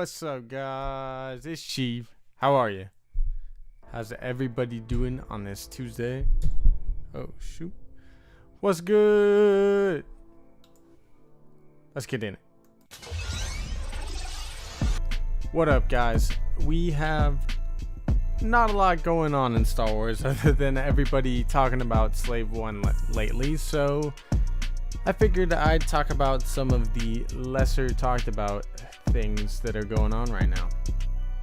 What's up, guys? It's Sheiv. How are you? How's everybody doing on this Tuesday? Oh, shoot. What's good? Let's get in it. What up, guys? We have not a lot going on in Star Wars other than everybody talking about Slave 1 lately, so I figured I'd talk about some of the lesser talked about things that are going on right now,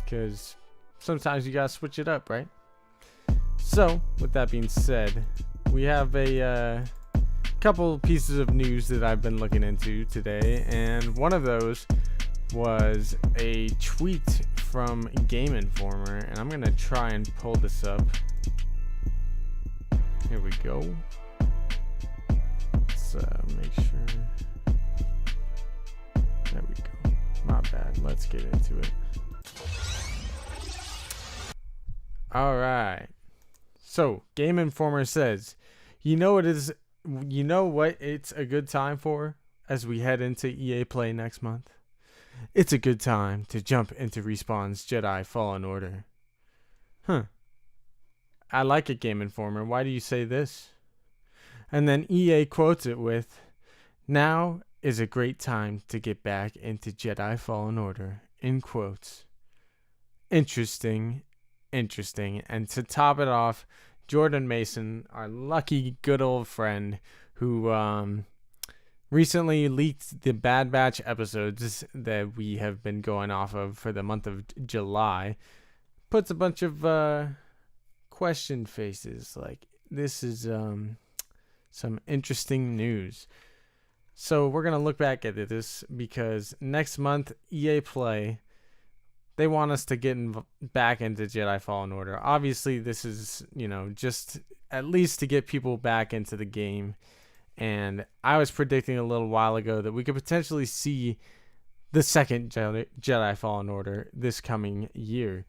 because sometimes you gotta switch it up, right? So with that being said, we have a couple pieces of news that I've been looking into today, and one of those was a tweet from Game Informer, and I'm gonna try and pull this up. Here we go. Let's make sure. There we go. My bad. Let's get into it. All right. So Game Informer says, you know what it's a good time for as we head into EA Play next month? It's a good time to jump into Respawn's Jedi Fallen Order. Huh. I like it, Game Informer. Why do you say this? And then EA quotes it with, now is a great time to get back into Jedi Fallen Order, in quotes. Interesting. And to top it off, Jordan Mason, our lucky good old friend who recently leaked the Bad Batch episodes that we have been going off of for the month of July, puts a bunch of question faces like, this is some interesting news. So we're going to look back at this because next month, EA Play, they want us to get back into Jedi Fallen Order. Obviously, this is, just at least to get people back into the game. And I was predicting a little while ago that we could potentially see the second Jedi Fallen Order this coming year.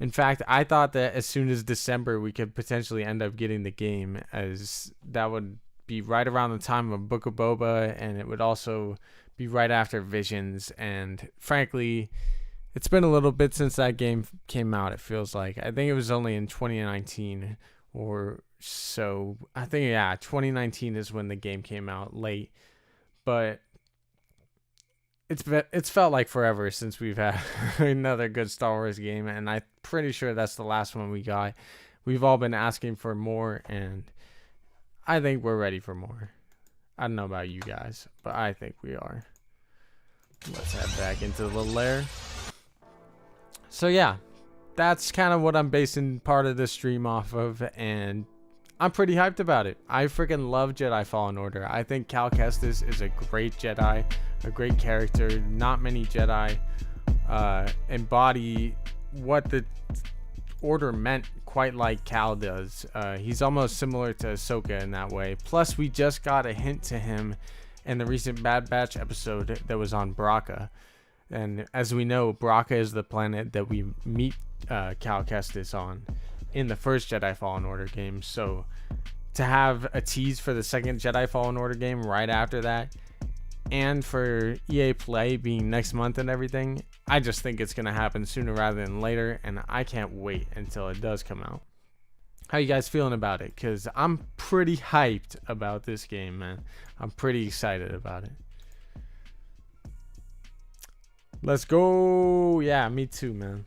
In fact, I thought that as soon as December, we could potentially end up getting the game, as that would be right around the time of Book of Boba, and it would also be right after Visions. And frankly, it's been a little bit since that game came out, it feels like. I think it was only in 2019 or so. I think, 2019 is when the game came out, late. But it's felt like forever since we've had another good Star Wars game, and I'm pretty sure that's the last one we got. We've all been asking for more, and I think we're ready for more. I don't know about you guys, but I think we are. Let's head back into the Lair. So yeah, that's kind of what I'm basing part of this stream off of, and I'm pretty hyped about it. I freaking love Jedi Fallen Order. I think Cal Kestis is a great Jedi, a great character. Not many Jedi embody what the Order meant quite like Cal does. He's almost similar to Ahsoka in that way. Plus, we just got a hint to him in the recent Bad Batch episode that was on Bracca. And as we know, Bracca is the planet that we meet Cal Kestis on in the first Jedi Fallen Order game. So to have a tease for the second Jedi Fallen Order game right after that, and for EA Play being next month and everything, I just think it's going to happen sooner rather than later, and I can't wait until it does come out. How you guys feeling about it? Because I'm pretty hyped about this game, man. I'm pretty excited about it. Let's go. Yeah, me too, man.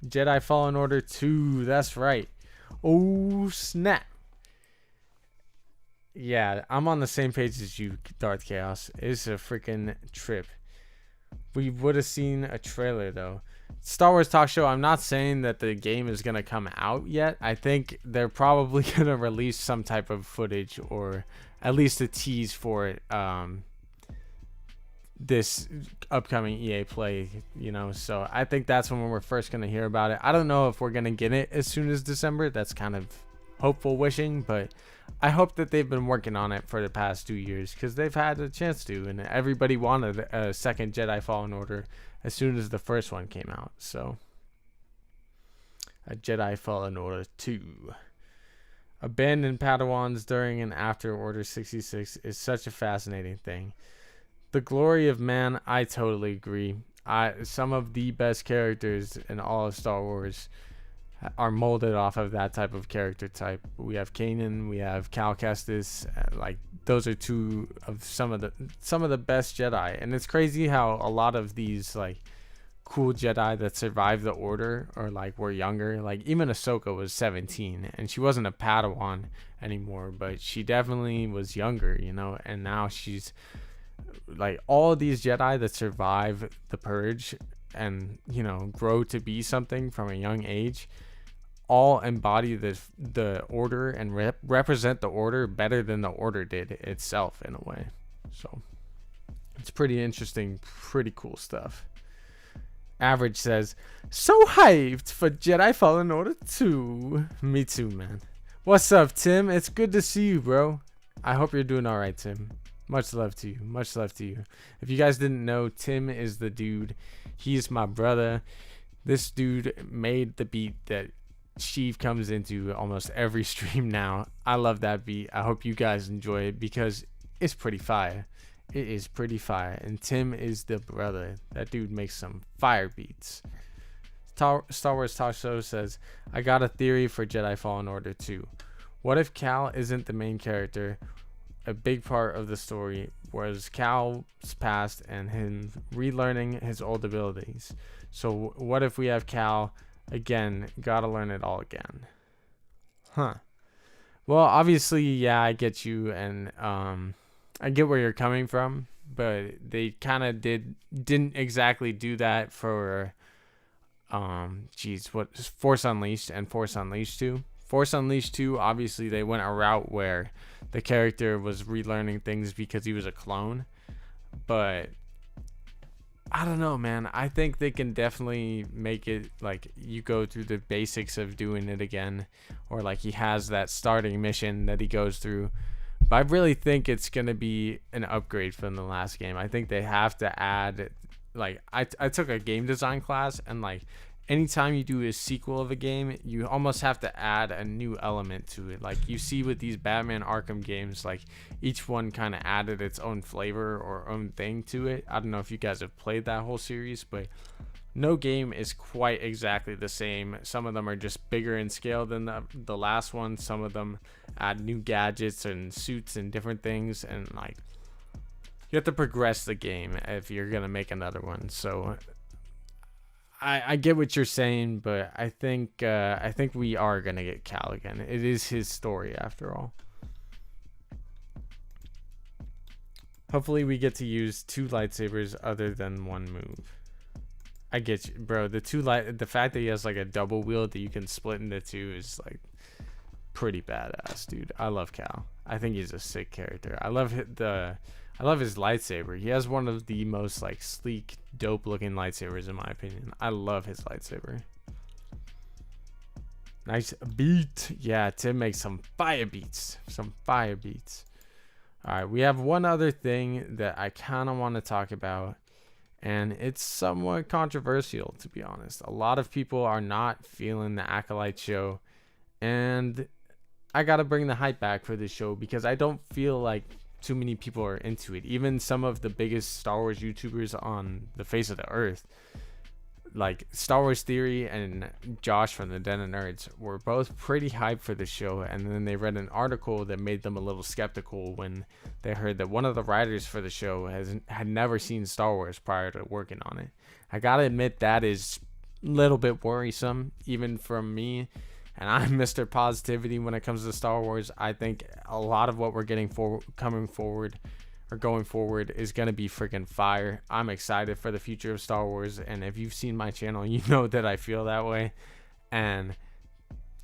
Jedi Fallen Order 2. That's right. Oh, snap. Yeah, I'm on the same page as you, Darth Chaos. It's a freaking trip. We would have seen a trailer, though. Star Wars Talk Show, I'm not saying that the game is going to come out yet. I think they're probably going to release some type of footage, or at least a tease for it, this upcoming EA Play, so I think that's when we're first going to hear about it. I don't know if we're going to get it as soon as December. That's kind of hopeful wishing, but I hope that they've been working on it for the past 2 years, because they've had a chance to, and everybody wanted a second Jedi Fallen Order as soon as the first one came out. So a Jedi Fallen Order 2. Abandoned Padawans during and after Order 66 is such a fascinating thing. The glory of man, I totally agree. Some of the best characters in all of Star Wars are molded off of that type of character type. We have Kanan, we have Cal Kestis. Like those are two of some of the best Jedi, and it's crazy how a lot of these like cool Jedi that survived the Order or like were younger. Like even Ahsoka was 17, and she wasn't a Padawan anymore, but she definitely was younger, you know. And now she's like all of these Jedi that survive the Purge and you know grow to be something from a young age, all embody the Order and represent the Order better than the Order did itself in a way. So it's pretty interesting, pretty cool stuff. Average says, so hyped for Jedi Fallen Order 2. Me too, man. What's up, Tim? It's good to see you, bro. I hope you're doing all right, Tim. Much love to you. Much love to you. If you guys didn't know, Tim is the dude. He's my brother. This dude made the beat that Sheiv comes into almost every stream now. I love that beat. I hope you guys enjoy it because it's pretty fire. It is pretty fire. And Tim is the brother. That dude makes some fire beats. Star Wars Talk Show says, I got a theory for Jedi Fallen Order 2. What if Cal isn't the main character? A big part of the story was Cal's past and him relearning his old abilities. So what if we have Cal again, gotta learn it all again? Huh. Well, obviously, yeah, I get you, and I get where you're coming from, but they kind of didn't exactly do that for Force Unleashed and Force Unleashed 2. Force Unleashed 2, obviously they went a route where the character was relearning things because he was a clone, but I don't know, man. I think they can definitely make it like you go through the basics of doing it again, or like he has that starting mission that he goes through. But I really think it's going to be an upgrade from the last game. I think they have to add, like, I took a game design class, and like anytime you do a sequel of a game, you almost have to add a new element to it. Like you see with these Batman Arkham games, like each one kind of added its own flavor or own thing to it. I don't know if you guys have played that whole series, but no game is quite exactly the same. Some of them are just bigger in scale than the last one. Some of them add new gadgets and suits and different things, and like you have to progress the game if you're gonna make another one. So I get what you're saying, but I think we are gonna get Cal again. It is his story after all. Hopefully we get to use 2 lightsabers other than 1 move. I get you, bro. The fact that he has like a double wield that you can split into 2 is like pretty badass, dude. I love Cal. I think he's a sick character. I love his lightsaber. He has one of the most like sleek, dope looking lightsabers in my opinion. I love his lightsaber. Nice beat. Yeah, Tim makes some fire beats. All right, we have one other thing that I kind of want to talk about, and it's somewhat controversial, to be honest. A lot of people are not feeling the Acolyte show, and I got to bring the hype back for this show because I don't feel like too many people are into it. Even some of the biggest Star Wars YouTubers on the face of the earth, like Star Wars Theory and Josh from the Den of Nerds, were both pretty hyped for the show, and then they read an article that made them a little skeptical when they heard that one of the writers for the show had never seen Star Wars prior to working on it. I gotta admit that is a little bit worrisome, even from me, and I'm Mr. Positivity when it comes to Star Wars. I think a lot of what we're getting going forward is going to be freaking fire. I'm excited for the future of Star Wars, and if you've seen my channel, you know that I feel that way. And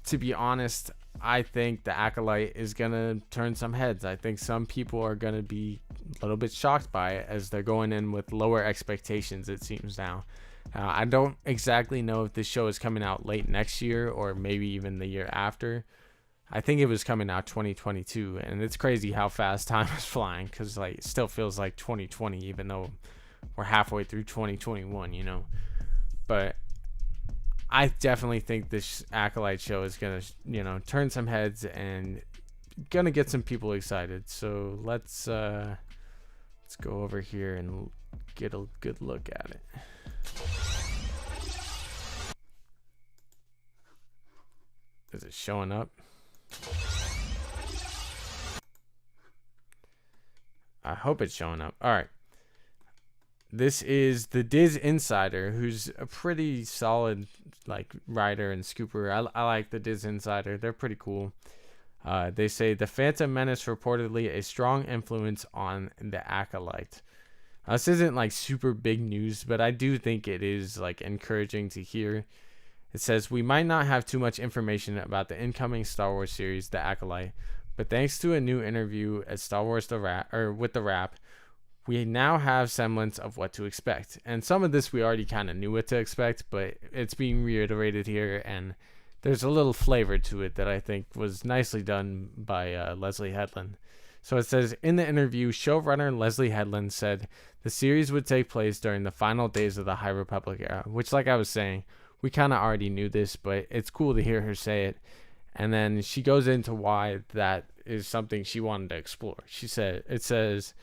to be honest, I think the Acolyte is going to turn some heads. I think some people are going to be a little bit shocked by it as they're going in with lower expectations, it seems now. I don't exactly know if this show is coming out late next year or maybe even the year after. I think it was coming out 2022, and it's crazy how fast time is flying, because like it still feels like 2020 even though we're halfway through 2021, you know. But I definitely think this Acolyte show is gonna, you know, turn some heads and gonna get some people excited. So let's go over here and get a good look at it. Is it showing up? I hope it's showing up. All right. This is the TEASE Insider, who's a pretty solid like writer and scooper. I like the TEASE Insider. They're pretty cool. They say the Phantom Menace reportedly a strong influence on the Acolyte. This isn't like super big news, but I do think it is like encouraging to hear. It says we might not have too much information about the incoming Star Wars series, The Acolyte, but thanks to a new interview at Star Wars with the Wrap, we now have semblance of what to expect. And some of this we already kind of knew what to expect, but it's being reiterated here, and there's a little flavor to it that I think was nicely done by Leslie Headland. So it says, in the interview, showrunner Leslie Headland said the series would take place during the final days of the High Republic era, which, like I was saying, we kind of already knew this, but it's cool to hear her say it. And then she goes into why that is something she wanted to explore. It says,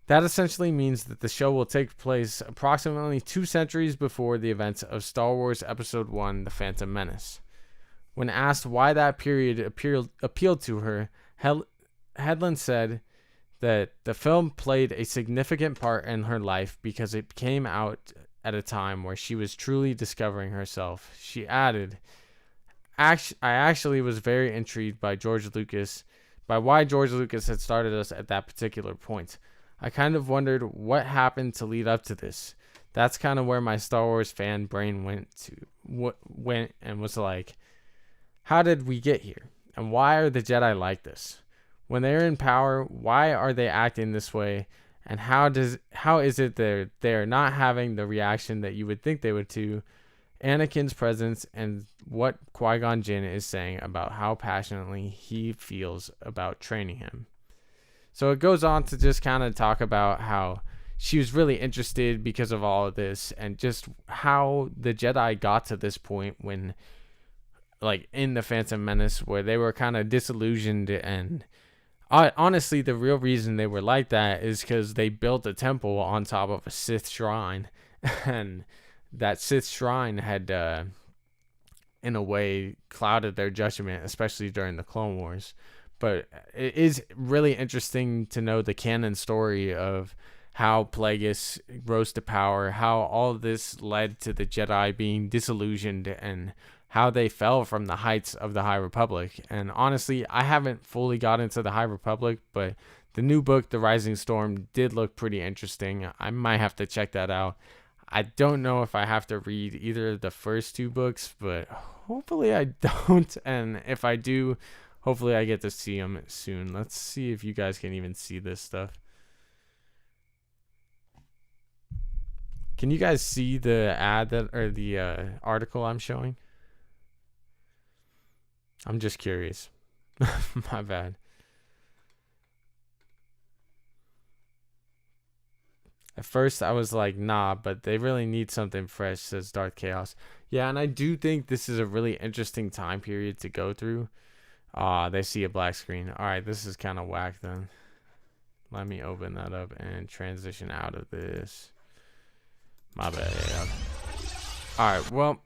that essentially means that the show will take place approximately 2 centuries before the events of Star Wars Episode 1, The Phantom Menace. When asked why that period appealed to her, Headland said that the film played a significant part in her life because it came out at a time where she was truly discovering herself. She added, I actually was very intrigued by why George Lucas had started us at that particular point. I kind of wondered what happened to lead up to this. That's kind of where my Star Wars fan brain went and was like, how did we get here? And why are the Jedi like this? When they're in power, why are they acting this way? And how is it that they're not having the reaction that you would think they would to Anakin's presence and what Qui-Gon Jinn is saying about how passionately he feels about training him? So it goes on to just kind of talk about how she was really interested because of all of this and just how the Jedi got to this point when, like, in the Phantom Menace, where they were kind of disillusioned. And honestly, the real reason they were like that is because they built a temple on top of a Sith shrine. And that Sith shrine had, in a way, clouded their judgment, especially during the Clone Wars. But it is really interesting to know the canon story of how Plagueis rose to power, how all of this led to the Jedi being disillusioned, and how they fell from the heights of the High Republic. And honestly, I haven't fully got into the High Republic, but the new book, The Rising Storm, did look pretty interesting. I might have to check that out. I don't know if I have to read either of the first 2 books, but hopefully I don't. And if I do, hopefully I get to see them soon. Let's see if you guys can even see this stuff. Can you guys see the ad or the article I'm showing? I'm just curious. My bad. At first I was like, nah, but they really need something fresh, says Darth Chaos. Yeah, and I do think this is a really interesting time period to go through. They see a black screen. All right, this is kind of whack then. Let me open that up and transition out of this. My bad. All right, well,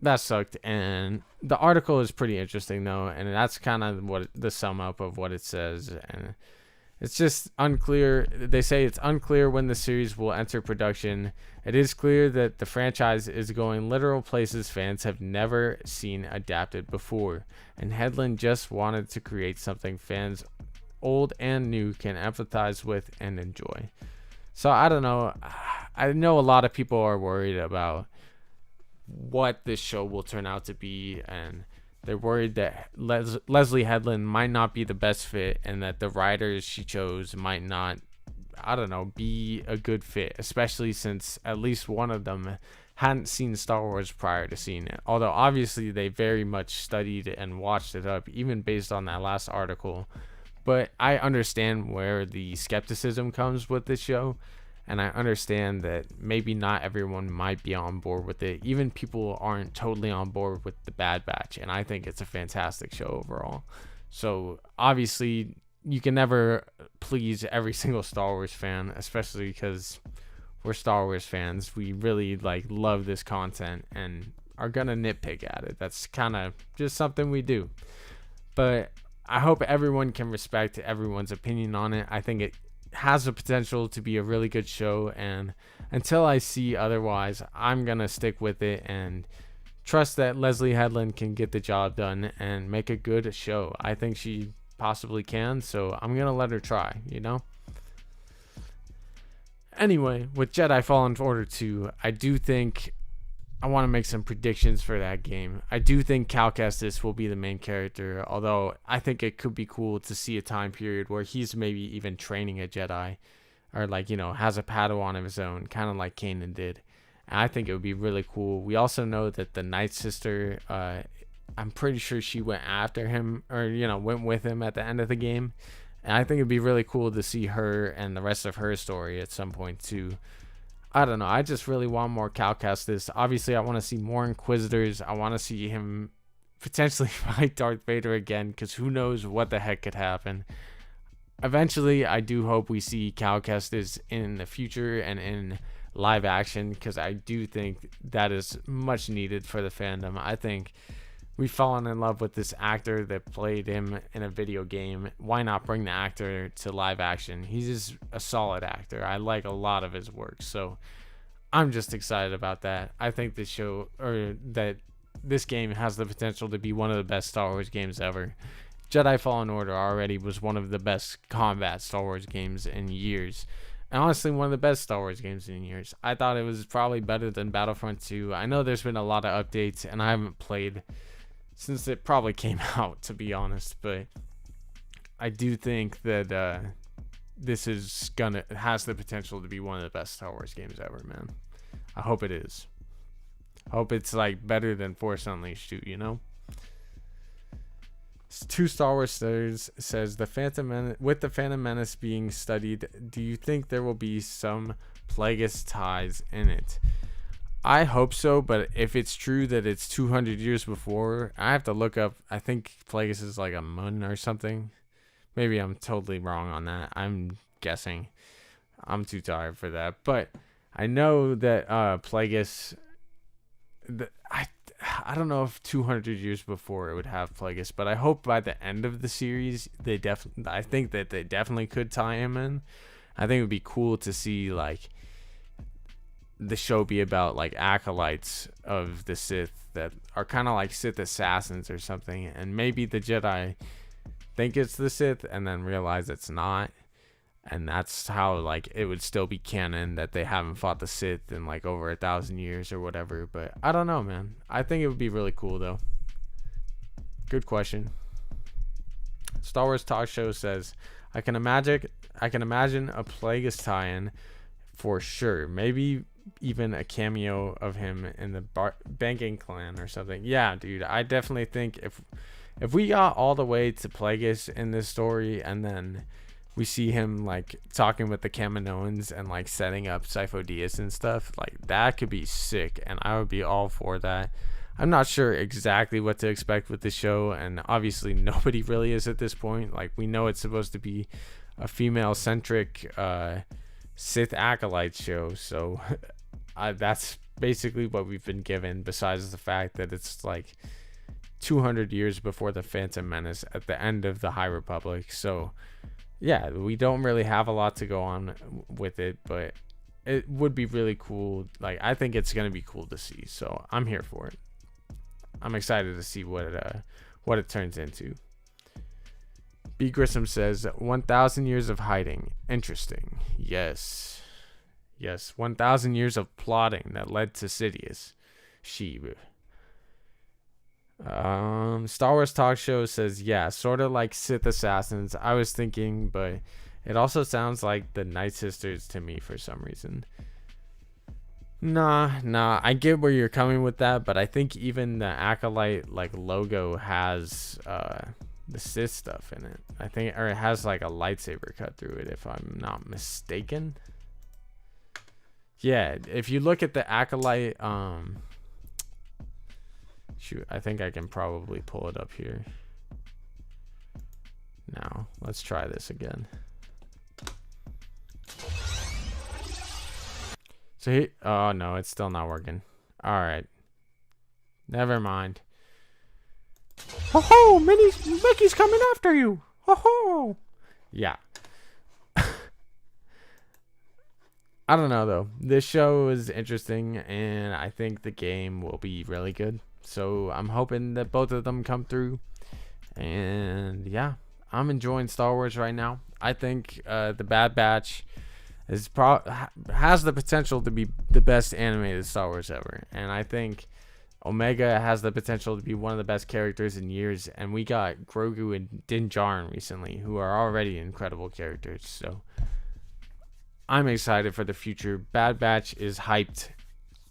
that sucked. And the article is pretty interesting, though, and that's kind of what the sum up of what it says. And it's just unclear. They say it's unclear when the series will enter production. It is clear that the franchise is going literal places fans have never seen adapted before, and Headland just wanted to create something fans old and new can empathize with and enjoy. So I don't know. I know a lot of people are worried about what this show will turn out to be, and they're worried that Leslie Headland might not be the best fit, and that the writers she chose might not, I don't know, be a good fit, especially since at least one of them hadn't seen Star Wars prior to seeing it. Although obviously they very much studied and watched it up, even based on that last article. But I understand where the skepticism comes with this show, and I understand that maybe not everyone might be on board with it. Even people aren't totally on board with the Bad Batch, and I think it's a fantastic show overall. So obviously you can never please every single Star Wars fan, especially because we're Star Wars fans. We really like love this content and are gonna nitpick at it. That's kind of just something we do. But I hope everyone can respect everyone's opinion on it. I think it has the potential to be a really good show, and until I see otherwise, I'm gonna stick with it and trust that Leslie Headland can get the job done and make a good show. I think she possibly can, so I'm gonna let her try, you know? Anyway, with Jedi Fallen Order 2, I do think I want to make some predictions for that game. I do think Cal Kestis will be the main character, although I think it could be cool to see a time period where he's maybe even training a Jedi, or like, you know, has a Padawan of his own, kind of like Kanan did. And I think it would be really cool. We also know that the Night Sister, I'm pretty sure she went after him, or, you know, went with him at the end of the game. And I think it'd be really cool to see her and the rest of her story at some point too. I don't know. I just really want more Cal Kestis. Obviously, I want to see more Inquisitors. I want to see him potentially fight Darth Vader again, because who knows what the heck could happen. Eventually, I do hope we see Cal Kestis in the future and in live action, because I do think that is much needed for the fandom. I think we've fallen in love with this actor that played him in a video game. Why not bring the actor to live action? He's just a solid actor. I like a lot of his work, so I'm just excited about that. I think this show, or that this game, has the potential to be one of the best Star Wars games ever. Jedi Fallen Order already was one of the best combat Star Wars games in years. And honestly, one of the best Star Wars games in years. I thought it was probably better than Battlefront 2. I know there's been a lot of updates, and I haven't played since it probably came out, to be honest, but I do think that this has the potential to be one of the best Star Wars games ever, man. I hope it is. I hope it's like better than Force Unleashed 2, you know? Two Star Wars Studies says with the Phantom Menace being studied, do you think there will be some Plagueis ties in it? I hope so, but if it's true that it's 200 years before, I have to look up. I think Plagueis is like a Mun or something. Maybe I'm totally wrong on that. I'm guessing. I'm too tired for that. But I know that Plagueis, I don't know if 200 years before it would have Plagueis, but I hope by the end of the series, I think that they definitely could tie him in. I think it would be cool to see like the show be about like acolytes of the Sith that are kind of like Sith assassins or something, and maybe the Jedi think it's the Sith and then realize it's not, and that's how like it would still be canon that they haven't fought the Sith in like over 1,000 years or whatever. But I don't know, man. I think it would be really cool though. Good question. Star Wars Talk Show says, I can imagine a Plagueis tie-in for sure. Maybe even a cameo of him in the banking clan or something. Yeah, dude, I definitely think if we got all the way to Plagueis in this story, and then we see him like talking with the Kaminoans and like setting up Sifo Dyas and stuff, like that could be sick, and I would be all for that. I'm not sure exactly what to expect with the show, and obviously nobody really is at this point. Like, we know it's supposed to be a female-centric Sith Acolyte show, so that's basically what we've been given, besides the fact that it's like 200 years before the Phantom Menace at the end of the High Republic. So yeah, we don't really have a lot to go on with it, but it would be really cool. Like, I think it's going to be cool to see, so I'm here for it. I'm excited to see what it turns into. B. Grissom says 1,000 years of hiding. Interesting. Yes. 1,000 years of plotting that led to Sidious. Sheiv. Star Wars Talk Show says, yeah, sort of like Sith assassins. I was thinking, but it also sounds like the Night Sisters to me for some reason. Nah, I get where you're coming with that, but I think even the Acolyte like logo has the Sith stuff in it. I think, or it has like a lightsaber cut through it, if I'm not mistaken. Yeah, if you look at the Acolyte, shoot, I think I can probably pull it up here. Now, let's try this again. Oh no, it's still not working. All right, never mind. Ho ho, Mickey's coming after you. Ho ho. Yeah. I don't know though. This show is interesting, and I think the game will be really good. So I'm hoping that both of them come through. And yeah, I'm enjoying Star Wars right now. I think the Bad Batch has the potential to be the best animated Star Wars ever, and I think Omega has the potential to be one of the best characters in years. And we got Grogu and Din Djarin recently, who are already incredible characters. So I'm excited for the future. Bad Batch is hyped.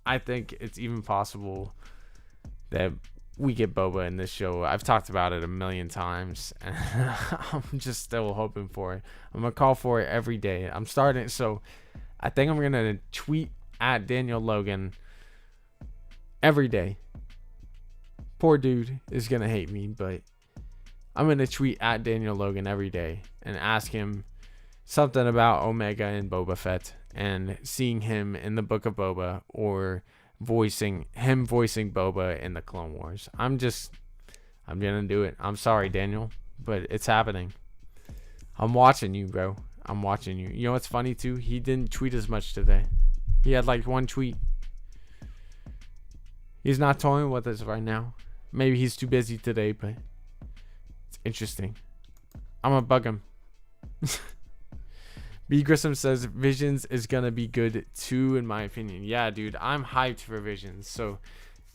I think it's even possible that we get Boba in this show. I've talked about it a million times, and I'm just still hoping for it. I'm gonna call for it every day. I'm starting, so I think I'm gonna tweet at Daniel Logan every day. Poor dude is gonna hate me, but I'm gonna tweet at Daniel Logan every day and ask him something about Omega and Boba Fett, and seeing him in the Book of Boba, or voicing Boba in the Clone Wars. I'm gonna do it. I'm sorry, Daniel, but it's happening. I'm watching you, bro. I'm watching you. You know what's funny too? He didn't tweet as much today. He had like one tweet. He's not toying with us right now. Maybe he's too busy today, but it's interesting. I'm gonna bug him. B. Grissom says Visions is gonna be good too, in my opinion. Yeah, dude, I'm hyped for Visions. So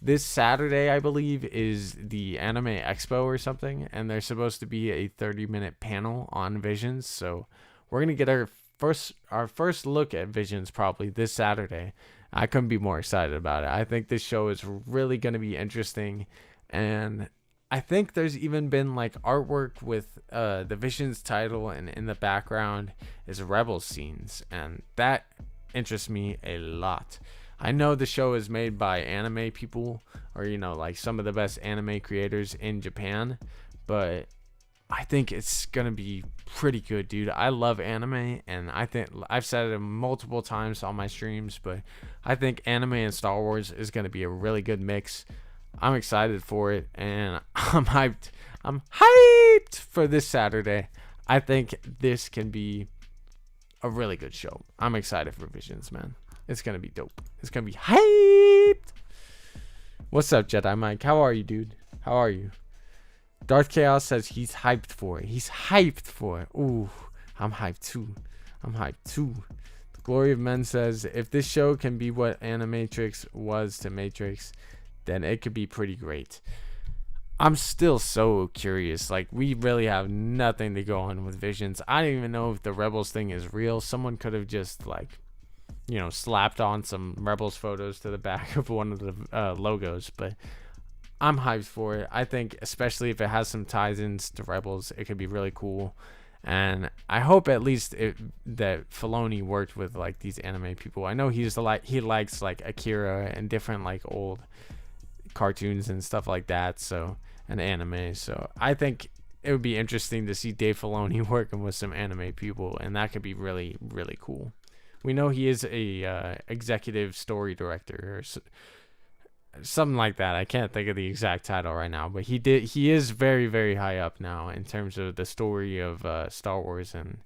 this Saturday, I believe, is the Anime Expo or something, and there's supposed to be a 30-minute panel on Visions. So we're gonna get our first look at Visions probably this Saturday. I couldn't be more excited about it. I think this show is really gonna be interesting, and I think there's even been like artwork with the Visions title, and in the background is Rebels scenes, and that interests me a lot. I know the show is made by anime people, or like some of the best anime creators in Japan, but I think it's gonna be pretty good, dude. I love anime, and I think I've said it multiple times on my streams, but I think anime and Star Wars is gonna be a really good mix. I'm excited for it, and I'm hyped. I'm hyped for this Saturday. I think this can be a really good show. I'm excited for Visions, man. It's going to be dope. It's going to be hyped. What's up, Jedi Mike? How are you, dude? How are you? Darth Chaos says he's hyped for it. He's hyped for it. Ooh, I'm hyped too. I'm hyped too. The Glory of Men says, if this show can be what Animatrix was to Matrix, then it could be pretty great. I'm still so curious. Like, we really have nothing to go on with Visions. I don't even know if the Rebels thing is real. Someone could have just slapped on some Rebels photos to the back of one of the logos, but I'm hyped for it. I think especially if it has some ties-ins to Rebels, it could be really cool. And I hope at least that Filoni worked with like these anime people. I know he likes like Akira and different like old cartoons and stuff like that, so, and anime. So I think it would be interesting to see Dave Filoni working with some anime people, and that could be really, really cool. We know he is a executive story director or something like that. I can't think of the exact title right now, but he is very, very high up now in terms of the story of Star Wars and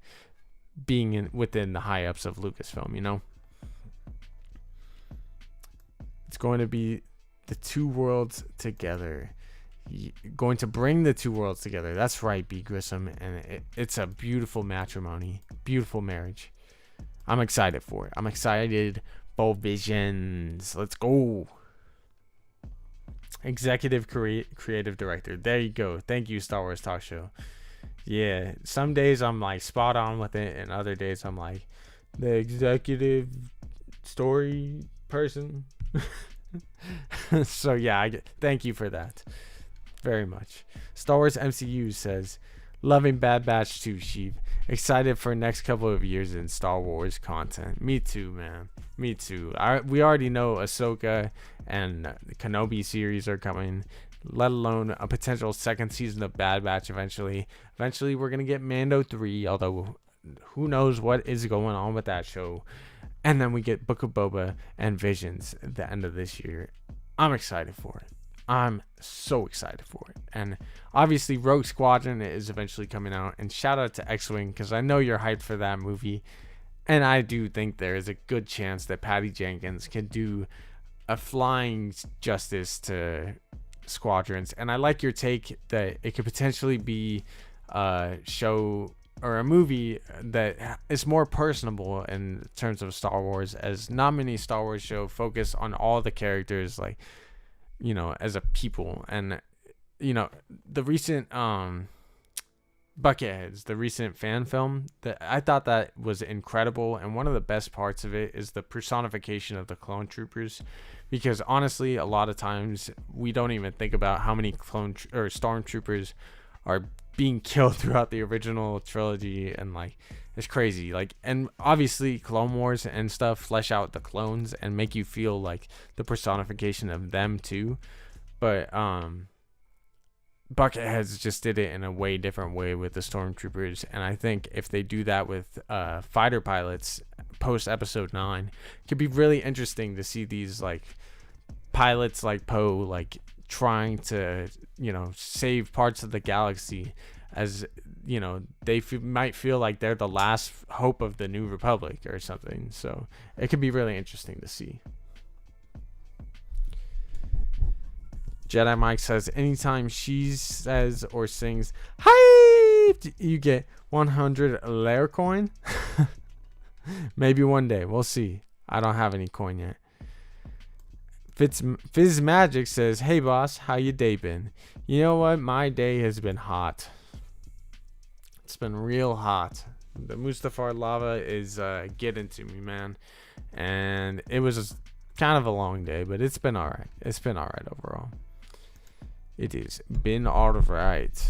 being within the high ups of Lucasfilm. It's going to be the two worlds together. Going to bring the two worlds together. That's right, B. Grissom, and it's a beautiful matrimony, beautiful marriage. I'm excited for it. I'm excited for Visions. Let's go. Executive creative director. There you go. Thank you, Star Wars Talk Show. Yeah, some days I'm like spot on with it, and other days I'm like the executive story person. So yeah, thank you for that very much. Star Wars MCU says, loving Bad Batch 2, Sheiv. Excited for next couple of years in Star Wars content. Me too, man. Me too. We already know Ahsoka and the Kenobi series are coming, let alone a potential second season of Bad Batch eventually. Eventually we're going to get Mando 3, although who knows what is going on with that show. And then we get Book of Boba and Visions at the end of this year. I'm excited for it. I'm so excited for it. And obviously Rogue Squadron is eventually coming out. And shout out to X-Wing, because I know you're hyped for that movie. And I do think there is a good chance that Patty Jenkins can do a flying justice to Squadrons. And I like your take that it could potentially be a show or a movie that is more personable in terms of Star Wars, as not many Star Wars show focus on all the characters, like, you know, as a people. And, you know, the recent Bucketheads, the recent fan film, that I thought that was incredible. And one of the best parts of it is the personification of the clone troopers, because honestly, a lot of times we don't even think about how many or stormtroopers are being killed throughout the original trilogy. And like, it's crazy. Like, and obviously Clone Wars and stuff flesh out the clones and make you feel like the personification of them too. But Bucketheads just did it in a way different way with the stormtroopers. And I think if they do that with fighter pilots post episode 9, it could be really interesting to see these like pilots like Poe like trying to, you know, save parts of the galaxy, as, you know, they might feel like they're the last hope of the New Republic or something. So it could be really interesting to see. Jedi Mike says, anytime she says or sings hype, you get 100 Lair coin. Maybe one day, we'll see. I don't have any coin yet. Fizz Magic says, hey boss, how you day been? You know what, my day has been hot. It's been real hot. The Mustafar lava is getting to me, man. And it was kind of a long day, but it's been alright. It's been alright overall. It has been alright.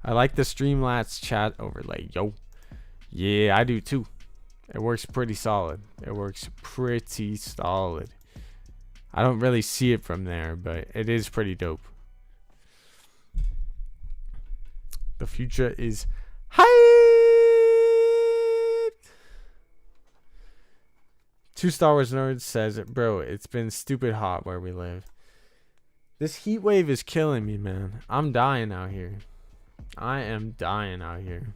I like the Streamlabs chat overlay. Yo. Yeah, I do too. It works pretty solid. It works pretty solid. I don't really see it from there, but it is pretty dope. The future is hype. 2 Star Wars Nerds says, bro, it's been stupid hot where we live. This heat wave is killing me, man. I'm dying out here. I am dying out here.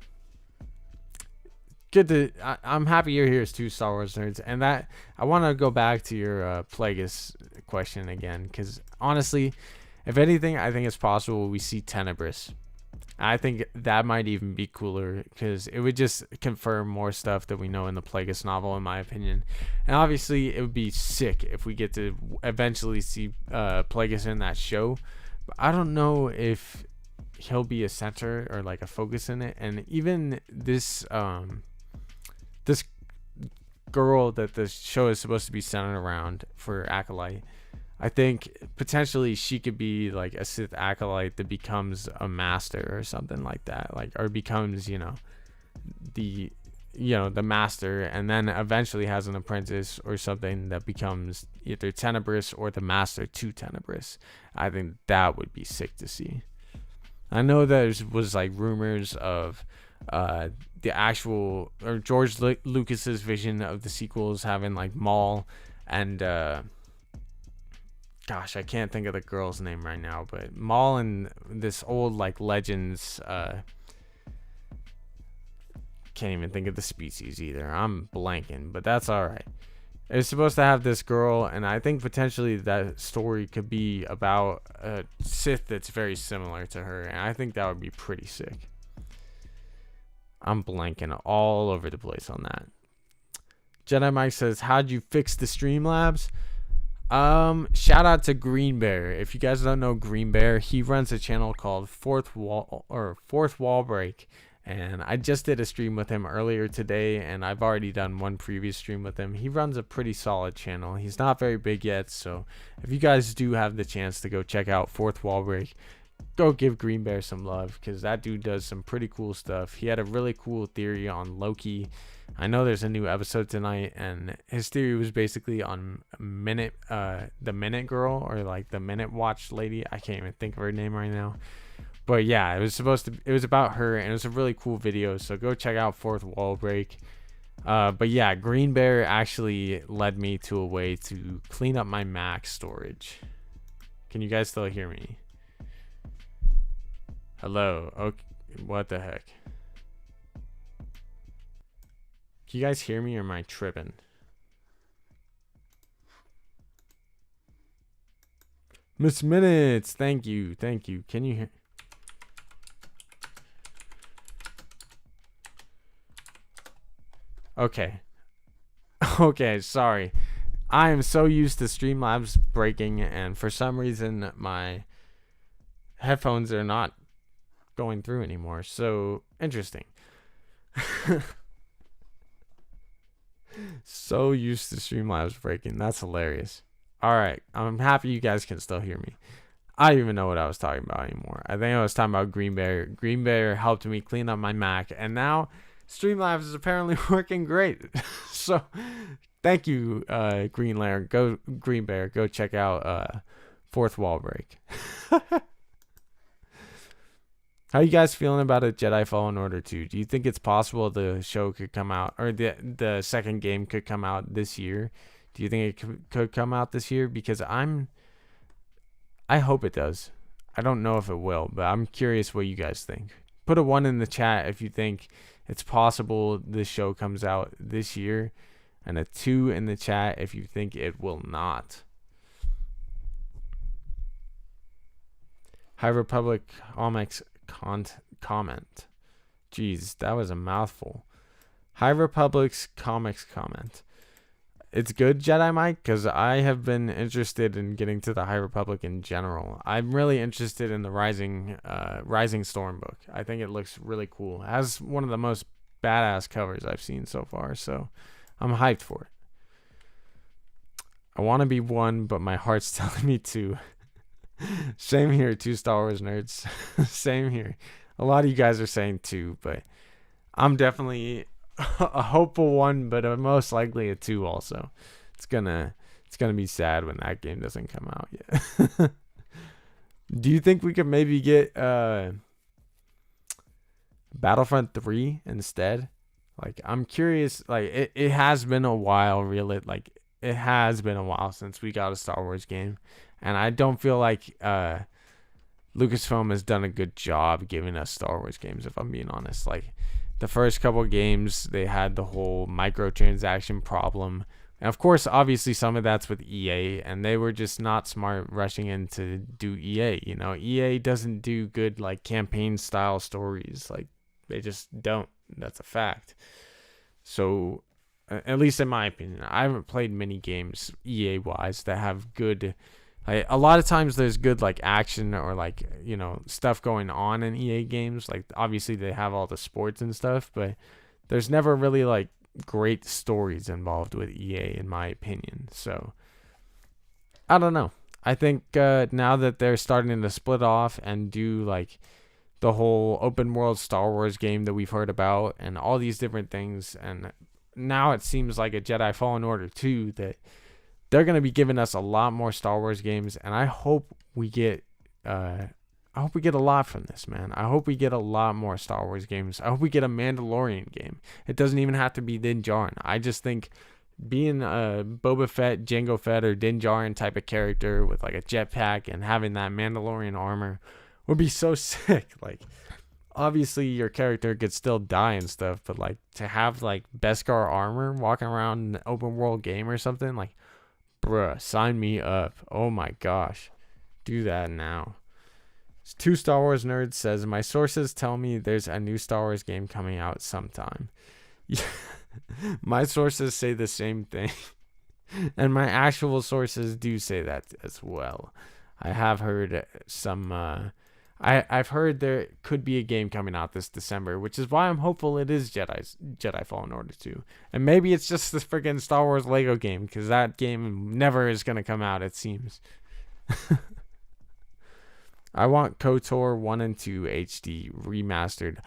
Good to, I'm happy you're here, 2 Star Wars Nerds. And that, I want to go back to your Plagueis question again, because honestly, if anything, I think it's possible we see Tenebris. I think that might even be cooler, because it would just confirm more stuff that we know in the Plagueis novel, in my opinion. And obviously, it would be sick if we get to eventually see Plagueis in that show. But I don't know if he'll be a center or like a focus in it. And even this this girl that the show is supposed to be centered around for Acolyte, I think potentially she could be like a Sith Acolyte that becomes a master or something like that, like, or becomes, you know, the master, and then eventually has an apprentice or something that becomes either Tenebris or the master to Tenebris. I think that would be sick to see. I know there was like rumors of the actual, or George Lucas's vision of the sequels having like Maul and gosh, I can't think of the girl's name right now, but Maul and this old like Legends, can't even think of the species either. I'm blanking, but that's all right. It's supposed to have this girl, and I think potentially that story could be about a Sith that's very similar to her, and I think that would be pretty sick. I'm blanking all over the place on that. Jedi Mike says, how'd you fix the Streamlabs? Shout out to Green Bear. If you guys don't know Green Bear, he runs a channel called Fourth Wall Break, and I just did a stream with him earlier today, and I've already done one previous stream with him. He runs a pretty solid channel. He's not very big yet, so if you guys do have the chance to go check out Fourth Wall Break, go give Green Bear some love, because that dude does some pretty cool stuff. He had a really cool theory on Loki. I know there's a new episode tonight, and his theory was basically on the Minute Girl, or like the Minute Watch lady. I can't even think of her name right now. But yeah, it was about her, and it was a really cool video. So go check out Fourth Wall Break. But yeah, Green Bear actually led me to a way to clean up my Mac storage. Can you guys still hear me? Hello. Okay. What the heck? Can you guys hear me, or am I tripping? Miss Minutes, thank you. Can you hear? Okay. Okay, sorry. I am so used to Streamlabs breaking, and for some reason my headphones are not going through anymore. So interesting. So used to Streamlabs breaking. That's hilarious. All right, I'm happy you guys can still hear me. I don't even know what I was talking about anymore. I think I was talking about Green Bear. Green Bear helped me clean up my Mac, and now Streamlabs is apparently working great. So thank you, Green Lair. Go Green Bear. Go check out Fourth Wall Break. How you guys feeling about a Jedi Fallen Order 2? Do you think it's possible the show could come out, or the second game could come out this year? Do you think it could come out this year? Because I hope it does. I don't know if it will, but I'm curious what you guys think. Put a 1 in the chat if you think it's possible this show comes out this year, and a 2 in the chat if you think it will not. High Republic Comics comment. Jeez, that was a mouthful. High Republic's comics comment. It's good, Jedi Mike, because I have been interested in getting to the High Republic in general. I'm really interested in the Rising Storm book. I think it looks really cool. It has one of the most badass covers I've seen so far, so I'm hyped for it. I want to be 1, but my heart's telling me 2. Same here, 2 Star Wars nerds. Same here. A lot of you guys are saying 2, but I'm definitely a hopeful 1, but most likely a 2 also. It's gonna be sad when that game doesn't come out yet. Do you think we could maybe get Battlefront 3 instead? Like, I'm curious. Like, it has been a while, really. Like, it has been a while since we got a Star Wars game, and I don't feel like Lucasfilm has done a good job giving us Star Wars games, if I'm being honest. Like, the first couple games, they had the whole microtransaction problem. And of course, obviously, some of that's with EA, and they were just not smart rushing in to do EA. You know, EA doesn't do good, like, campaign-style stories. Like, they just don't. That's a fact. So, at least in my opinion, I haven't played many games EA-wise that have good... Like, a lot of times there's good, like, action or, like, you know, stuff going on in EA games. Like, obviously they have all the sports and stuff, but there's never really, like, great stories involved with EA, in my opinion. So, I don't know. I think now that they're starting to split off and do, like, the whole open world Star Wars game that we've heard about and all these different things, and now it seems like a Jedi Fallen Order 2 that they're going to be giving us a lot more Star Wars games, and I hope we get a lot from this, man. I hope we get a lot more Star Wars games. I hope we get a Mandalorian game. It doesn't even have to be Din Djarin. I just think being a Boba Fett, Jango Fett, or Din Djarin type of character with, like, a jetpack and having that Mandalorian armor would be so sick. Like, obviously your character could still die and stuff, but, like, to have, like, Beskar armor walking around in an open world game or something, like, bruh, sign me up. Oh my gosh. Do that now. 2 Star Wars nerds says, my sources tell me there's a new Star Wars game coming out sometime. My sources say the same thing. And my actual sources do say that as well. I have heard some... I've heard there could be a game coming out this December, which is why I'm hopeful it is Jedi Fallen Order 2. And maybe it's just this freaking Star Wars Lego game, because that game never is going to come out, it seems. I want KOTOR 1 and 2 HD remastered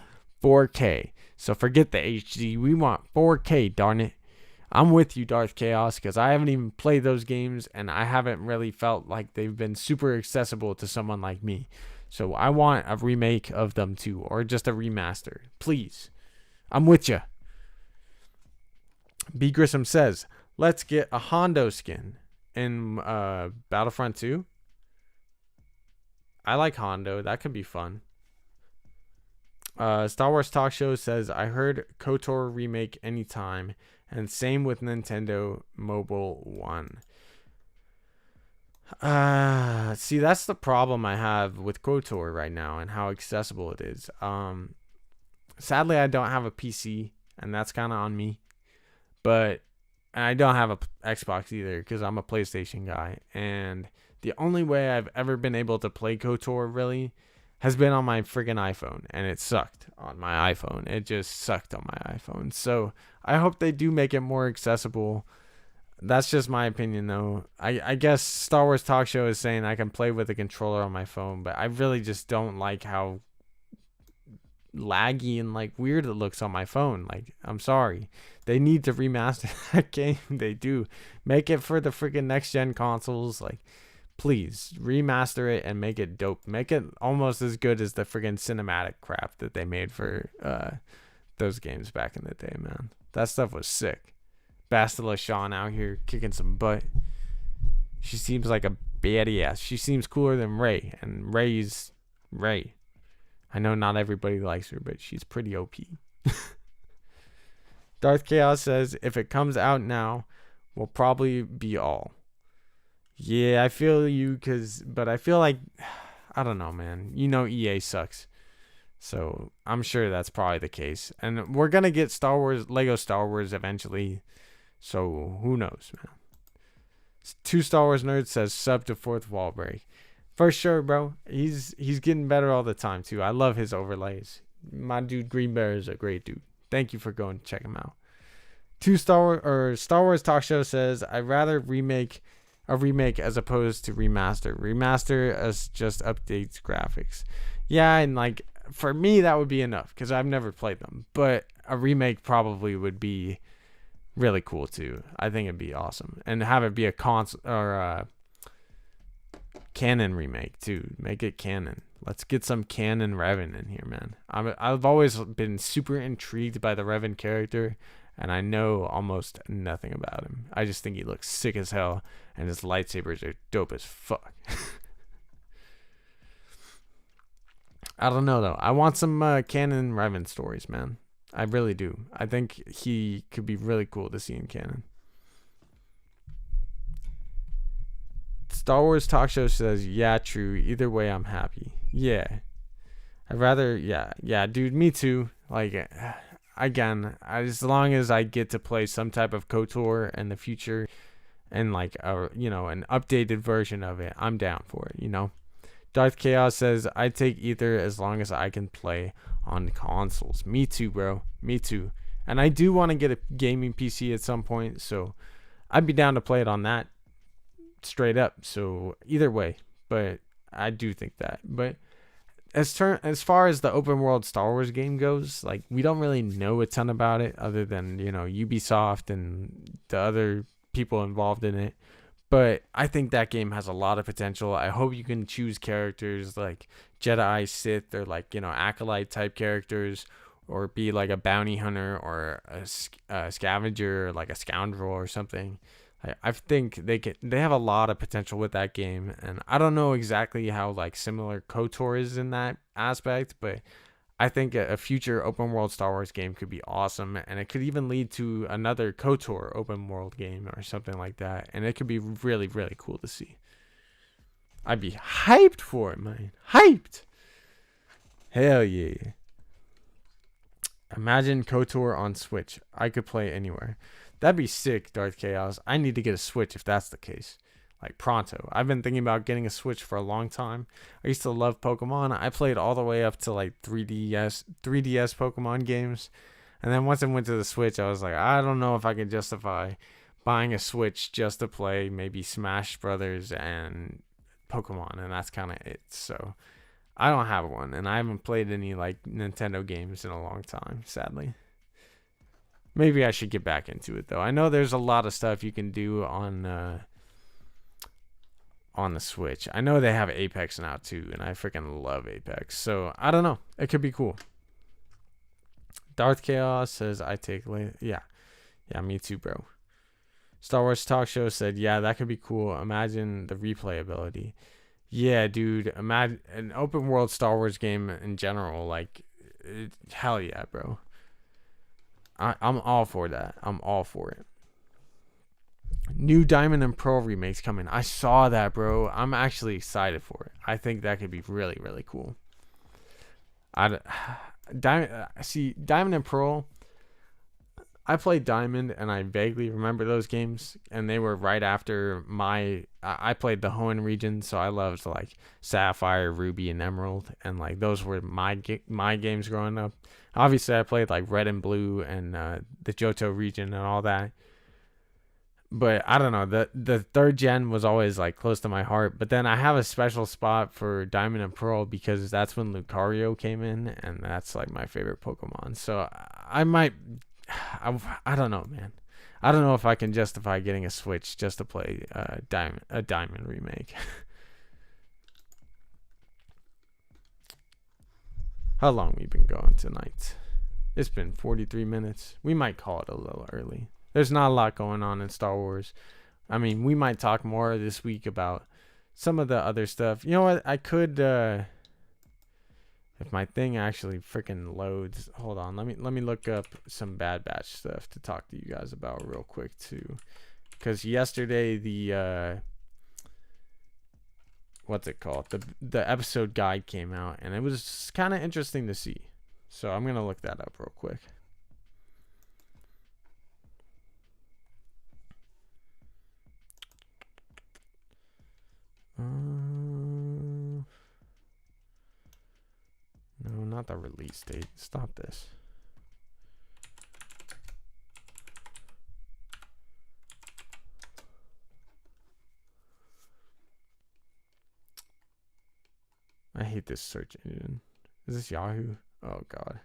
4K. So forget the HD. We want 4K, darn it. I'm with you, Darth Chaos, because I haven't even played those games, and I haven't really felt like they've been super accessible to someone like me. So I want a remake of them too, or just a remaster. Please. I'm with you. B Grissom says, let's get a Hondo skin in Battlefront 2. I like Hondo. That could be fun. Star Wars Talk Show says, I heard KOTOR remake anytime, and same with Nintendo Mobile 1. See, that's the problem I have with KOTOR right now and how accessible it is. Sadly, I don't have a PC, and that's kind of on me. But I don't have a Xbox either because I'm a PlayStation guy. And the only way I've ever been able to play KOTOR really has been on my friggin' iPhone, and it sucked on my iPhone. It just sucked on my iPhone. So I hope they do make it more accessible. That's just my opinion, though. I guess Star Wars Talk Show is saying I can play with a controller on my phone, but I really just don't like how laggy and like weird it looks on my phone. Like, I'm sorry. They need to remaster that game. They do. Make it for the freaking next gen consoles. Like, please remaster it and make it dope. Make it almost as good as the freaking cinematic crap that they made for those games back in the day, man. That stuff was sick. Bastila Shawn out here kicking some butt. She seems like a badass. She seems cooler than Rey, and Rey's Rey. I know not everybody likes her, but she's pretty OP. Darth Chaos says, if it comes out now, we'll probably be all. Yeah, I feel you, but I feel like, I don't know, man. You know EA sucks. So I'm sure that's probably the case. And we're going to get Lego Star Wars eventually. So who knows, man. Two Star Wars Nerds says, sub to Fourth Wall Break. For sure, bro. He's getting better all the time, too. I love his overlays. My dude Green Bear is a great dude. Thank you for going to check him out. Star Wars Talk Show says, I'd rather remake as opposed to remaster. Remaster as just updates graphics. Yeah, and like for me that would be enough because I've never played them. But a remake probably would be really cool too. I think it'd be awesome, and have it be a console or a canon remake too. Make it canon. Let's get some canon Revan in here, man. I've always been super intrigued by the Revan character, and I know almost nothing about him. I just think he looks sick as hell, and his lightsabers are dope as fuck. I don't know, though. I want some canon Revan stories, man. I really do. I think he could be really cool to see in canon. Star Wars Talk Show says, yeah, true. Either way, I'm happy. Yeah. I'd rather, yeah, dude, me too. Like, again, as long as I get to play some type of KOTOR in the future and like an updated version of it, I'm down for it, Darth Chaos says, I take either as long as I can play on consoles. Me too, bro. Me too. And I do want to get a gaming PC at some point, so I'd be down to play it on that straight up. So either way, but I do think that. But as far as the open world Star Wars game goes, like we don't really know a ton about it other than Ubisoft and the other people involved in it. But I think that game has a lot of potential. I hope you can choose characters like Jedi, Sith, or like Acolyte type characters, or be like a bounty hunter or a scavenger, or like a scoundrel or something. I think they have a lot of potential with that game, and I don't know exactly how like similar KOTOR is in that aspect, but I think a future open world Star Wars game could be awesome, and it could even lead to another KOTOR open world game or something like that, and it could be really, really cool to see. I'd be hyped for it, man. Hyped! Hell yeah. Imagine KOTOR on Switch. I could play anywhere. That'd be sick, Darth Chaos. I need to get a Switch if that's the case. Like pronto. I've been thinking about getting a Switch for a long time. I used to love Pokemon. I played all the way up to like 3DS Pokemon games. And then once I went to the Switch, I was like, I don't know if I can justify buying a Switch just to play maybe Smash Brothers and Pokemon. And that's kind of it. So I don't have one. And I haven't played any like Nintendo games in a long time, sadly. Maybe I should get back into it though. I know there's a lot of stuff you can do on the Switch. I know they have Apex now too, and I freaking love Apex. So I don't know. It could be cool. Darth Chaos says I take yeah. Yeah, me too, bro. Star Wars Talk Show said, yeah, that could be cool. Imagine the replayability. Yeah, dude. Imagine an open world Star Wars game in general. Like, hell yeah, bro. I'm all for that. I'm all for it. New Diamond and Pearl remakes coming. I saw that, bro. I'm actually excited for it. I think that could be really, really cool. Diamond and Pearl. I played Diamond and I vaguely remember those games, and they were right after I played the Hoenn region, so I loved like Sapphire, Ruby, and Emerald, and like those were my games growing up. Obviously, I played like Red and Blue and the Johto region and all that. But I don't know, the third gen was always like close to my heart. But then I have a special spot for Diamond and Pearl because that's when Lucario came in, and that's like my favorite Pokemon. So I might. I don't know, man. I don't know if I can justify getting a Switch just to play a Diamond remake. How long we been going tonight? It's been 43 minutes. We might call it a little early. There's not a lot going on in Star Wars. I mean, we might talk more this week about some of the other stuff. You know what? I could if my thing actually freaking loads. Hold on. Let me look up some Bad Batch stuff to talk to you guys about real quick too. Cuz yesterday the what's it called? The episode guide came out, and it was kind of interesting to see. So I'm going to look that up real quick. No, not the release date. Stop this. I hate this search engine. Is this Yahoo? Oh god.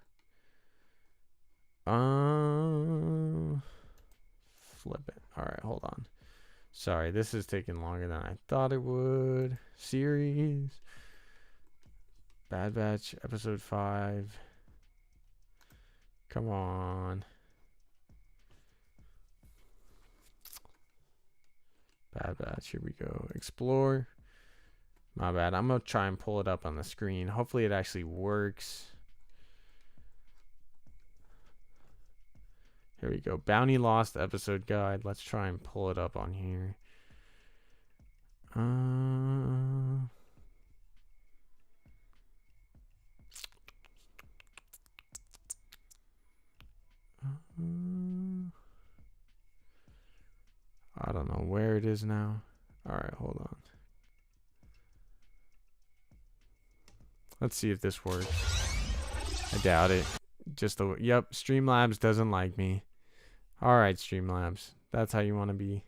Flip it. All right, hold on. Sorry, this is taking longer than I thought it would. Series. Bad Batch, episode 5. Come on. Bad Batch, here we go. Explore. My bad. I'm going to try and pull it up on the screen. Hopefully it actually works. Here we go. Bounty Lost episode guide. Let's try and pull it up on here. I don't know where it is now. All right, hold on. Let's see if this works. I doubt it. Yep, Streamlabs doesn't like me. All right, Streamlabs. That's how you want to be.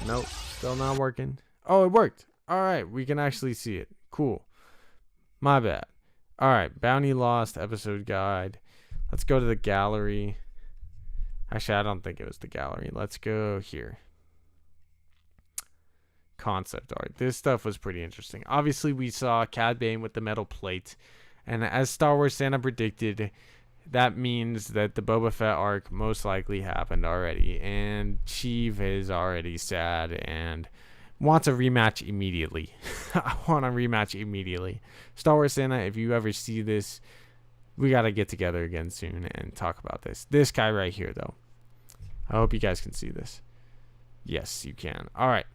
Nope, still not working. Oh, it worked. All right, we can actually see it. Cool. My bad. All right, Bounty Lost episode guide. Let's go to the gallery. Actually, I don't think it was the gallery. Let's go here. Concept art. This stuff was pretty interesting. Obviously, we saw Cad Bane with the metal plate. And as Star Wars Santa predicted, that means that the Boba Fett arc most likely happened already. And Sheiv is already sad and wants a rematch immediately. I want a rematch immediately. Star Wars Santa, if you ever see this, we got to get together again soon and talk about this. This guy right here, though. I hope you guys can see this. Yes, you can. All right.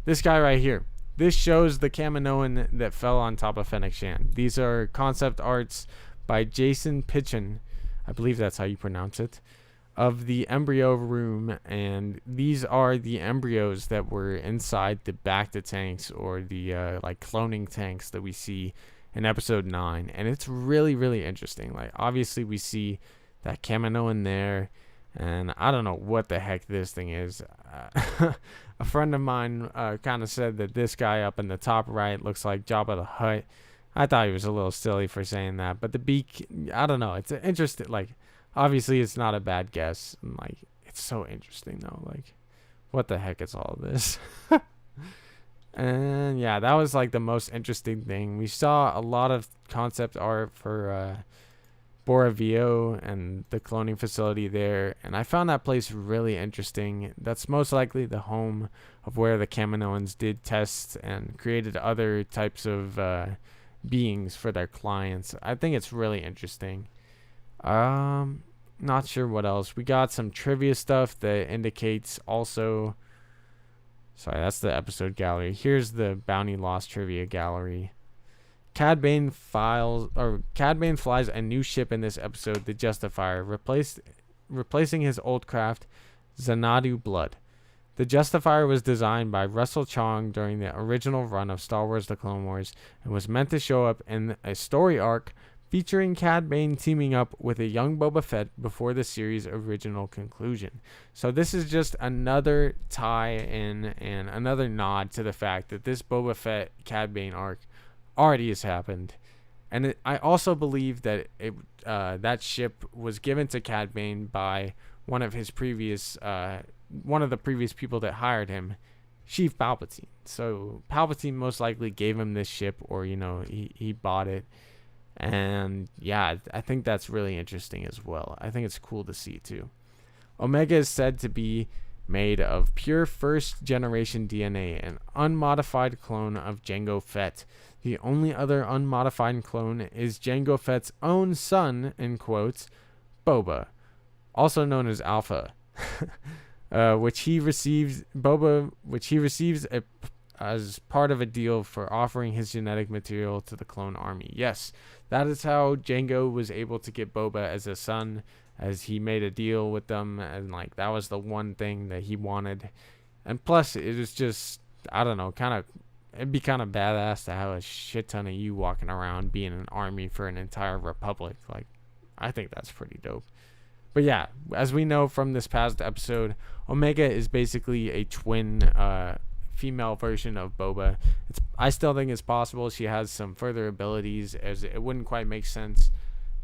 This guy right here. This shows the Kaminoan that fell on top of Fennec Shan. These are concept arts by Jason Pitchen. I believe that's how you pronounce it. Of the embryo room. And these are the embryos that were inside the Bacta tanks, or the like cloning tanks that we see in episode 9. And it's really, really interesting. Like, obviously we see that Kaminoan there. And I don't know what the heck this thing is. A friend of mine kind of said that this guy up in the top right looks like Jabba the Hutt. I thought he was a little silly for saying that. But the beak, I don't know. It's interesting. Like, obviously it's not a bad guess. And, like, it's so interesting, though. Like, what the heck is all this? And yeah, that was like the most interesting thing. We saw a lot of concept art for Boravio and the cloning facility there, and I found that place really interesting. That's most likely the home of where the Kaminoans did tests and created other types of beings for their clients. I think it's really interesting. Not sure what else. We got some trivia stuff that indicates also. Sorry, that's the episode gallery. Here's the Bounty Lost trivia gallery. Cad Bane flies a new ship in this episode, the Justifier, replacing his old craft, Xanadu Blood. The Justifier was designed by Russell Chong during the original run of Star Wars The Clone Wars and was meant to show up in a story arc featuring Cad Bane teaming up with a young Boba Fett before the series' original conclusion. So this is just another tie-in and another nod to the fact that this Boba Fett Cad Bane arc already has happened. And I also believe that that ship was given to Cad Bane by one of the previous people that hired him, Sheiv Palpatine. So Palpatine most likely gave him this ship, or he bought it. And yeah, I think that's really interesting as well. I think it's cool to see too. Omega is said to be made of pure first generation DNA, an unmodified clone of Jango Fett. The only other unmodified clone is Jango Fett's own son, in quotes, Boba, also known as Alpha, which he receives as part of a deal for offering his genetic material to the clone army. Yes, that is how Jango was able to get Boba as a son, as he made a deal with them, and like that was the one thing that he wanted. And plus, it was just, I don't know, it'd be kind of badass to have a shit ton of you walking around being an army for an entire republic. Like, I think that's pretty dope. But yeah, as we know from this past episode, Omega is basically a twin female version of Boba. I still think it's possible she has some further abilities, as it wouldn't quite make sense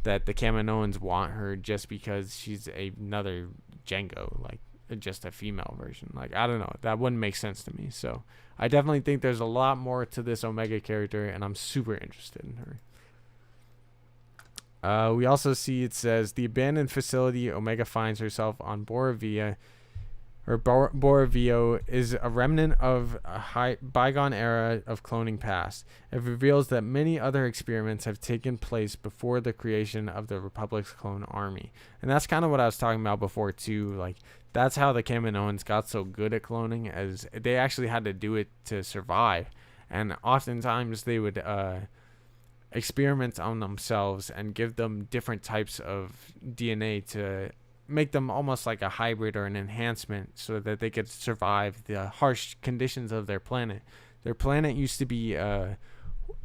that the Kaminoans want her just because she's another Jango, like just a female version. Like, I don't know, that wouldn't make sense to me. So I definitely think there's a lot more to this Omega character, and I'm super interested in her. We also see it says the abandoned facility Omega finds herself on Boravia is a remnant of a bygone era of cloning past. It reveals that many other experiments have taken place before the creation of the Republic's clone army. And that's kind of what I was talking about before too. Like, that's how the Kaminoans got so good at cloning, as they actually had to do it to survive. And oftentimes they would experiment on themselves and give them different types of DNA to make them almost like a hybrid or an enhancement so that they could survive the harsh conditions of their planet. Their planet used to be a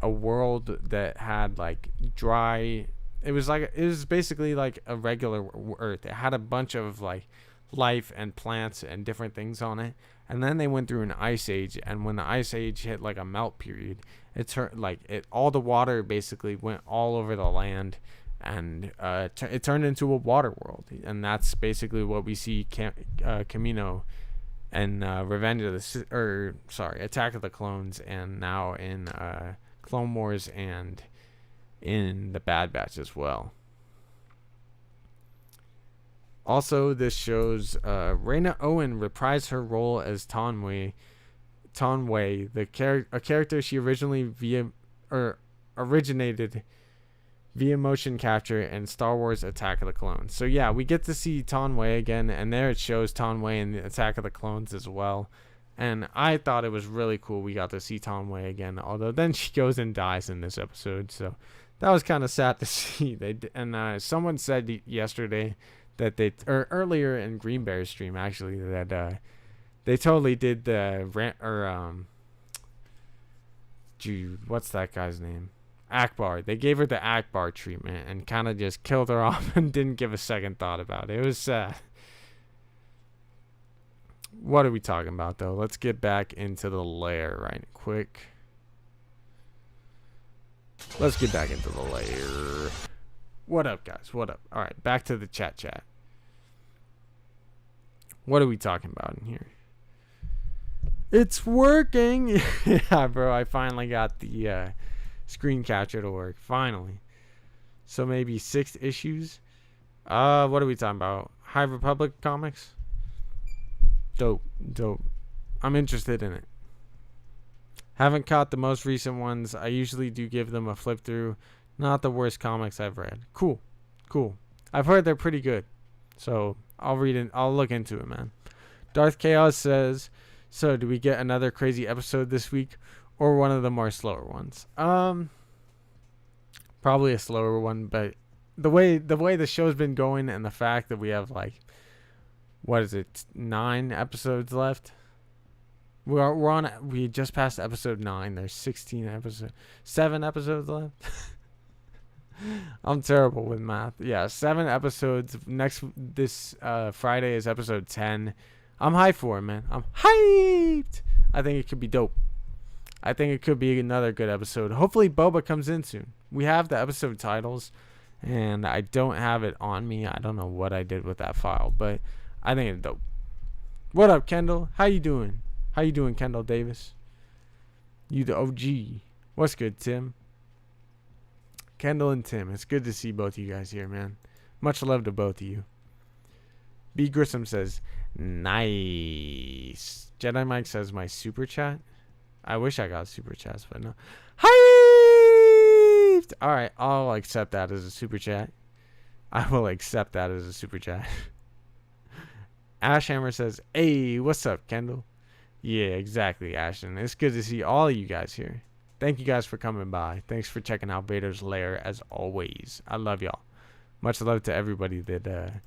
world that had like dry, it was basically like a regular Earth. It had a bunch of like life and plants and different things on it. And then they went through an ice age, and when the ice age hit like a melt period, all the water basically went all over the land, and it turned into a water world. And that's basically what we see Kamino and Attack of the Clones, and now in Clone Wars and in the Bad Batch as well. Also, this shows Reyna Owen reprised her role as Tonway, a character she originated via motion capture in Star Wars Attack of the Clones. So yeah, we get to see Tonway again, and there it shows Tonway in the Attack of the Clones as well. And I thought it was really cool we got to see Tonway again, although then she goes and dies in this episode, so that was kind of sad to see. Someone said yesterday that earlier in Green Bear's stream actually, that they totally did the what's that guy's name? Akbar. They gave her the Akbar treatment and kind of just killed her off and didn't give a second thought about it. It was sad. What are we talking about though? Let's get back into the Lair right quick. Let's get back into the Lair. What up, guys? What up? All right, back to the chat. What are we talking about in here? It's working. Yeah, bro. I finally got the screen capture to work. Finally. So maybe 6 issues. What are we talking about? High Republic comics? Dope. Dope. I'm interested in it. Haven't caught the most recent ones. I usually do give them a flip through. Not the worst comics I've read. Cool. Cool. I've heard they're pretty good. So I'll read it. I'll look into it, man. Darth Chaos says, so do we get another crazy episode this week or one of the more slower ones? Probably a slower one, but the way the show's been going and the fact that we have like, what is it, 9 episodes left? We just passed episode 9. There's 16 episodes, 7 episodes left. I'm terrible with math. Yeah, 7 episodes. This Friday is episode 10. I'm hyped for it, man. I'm hyped. I think it could be dope. I think it could be another good episode. Hopefully Boba comes in soon. We have the episode titles, and I don't have it on me. I don't know what I did with that file, but I think it's dope. What up, Kendall? How you doing? How you doing, Kendall Davis? You the OG. What's good, Tim? Kendall and Tim. It's good to see both of you guys here, man. Much love to both of you. B. Grissom says, nice. Jedi Mike says, my super chat. I wish I got super chats, but no. Hyped! Alright, I'll accept that as a super chat. I will accept that as a super chat. Ashhammer says, hey, what's up, Kendall? Yeah, exactly, Ashton. It's good to see all of you guys here. Thank you guys for coming by. Thanks for checking out Vader's Lair as always. I love y'all. Much love to everybody that